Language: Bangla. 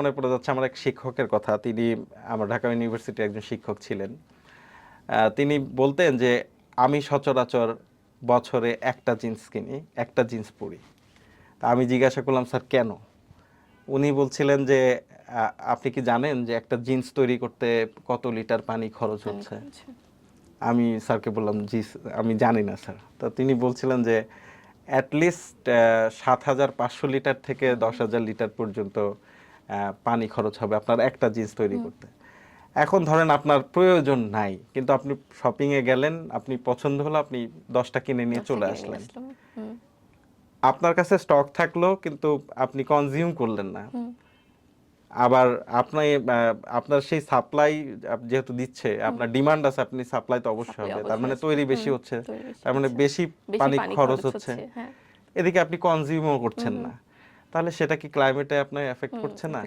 মনে পড়ে যাচ্ছে আমার এক শিক্ষকের কথা। তিনি আমার ঢাকা ইউনিভার্সিটির একজন শিক্ষক ছিলেন। তিনি বলতেন যে আমি সচরাচর বছরে একটা জিন্স কিনি, একটা জিন্স পরি। তা আমি জিজ্ঞাসা করলাম, স্যার কেন? উনি বলছিলেন যে আপনি কি জানেন যে একটা জিন্স তৈরি করতে কত লিটার পানি খরচ হচ্ছে? আমি স্যারকে বললাম, জি আমি জানি না স্যার। তো তিনি বলছিলেন যে অ্যাটলিস্ট ৭,৫০০ লিটার থেকে ১০,০০০ লিটার পর্যন্ত পানি খরচ হবে আপনার একটা জিন্স তৈরি করতে। এখন ধরেন আপনার প্রয়োজন নাই, কিন্তু আপনি শপিং এ গেলেন, আপনি পছন্দ হলো, আপনি 10টা কিনে নিয়ে চলে আসলেন। আপনার কাছে স্টক থাকলো, কিন্তু আপনি কনজিউম করলেন না। আবার আপনি আপনার সেই সাপ্লাই যেহেতু দিচ্ছে, আপনার ডিমান্ড আছে, আপনি সাপ্লাই তো অবশ্যই হবে, তার মানে তৈরি বেশি হচ্ছে, তার মানে বেশি পানি খরচ হচ্ছে, এদিকে আপনি কনজিউমও করছেন না। তাহলে সেটা কি ক্লাইমেটে আপনার এফেক্ট করছে না?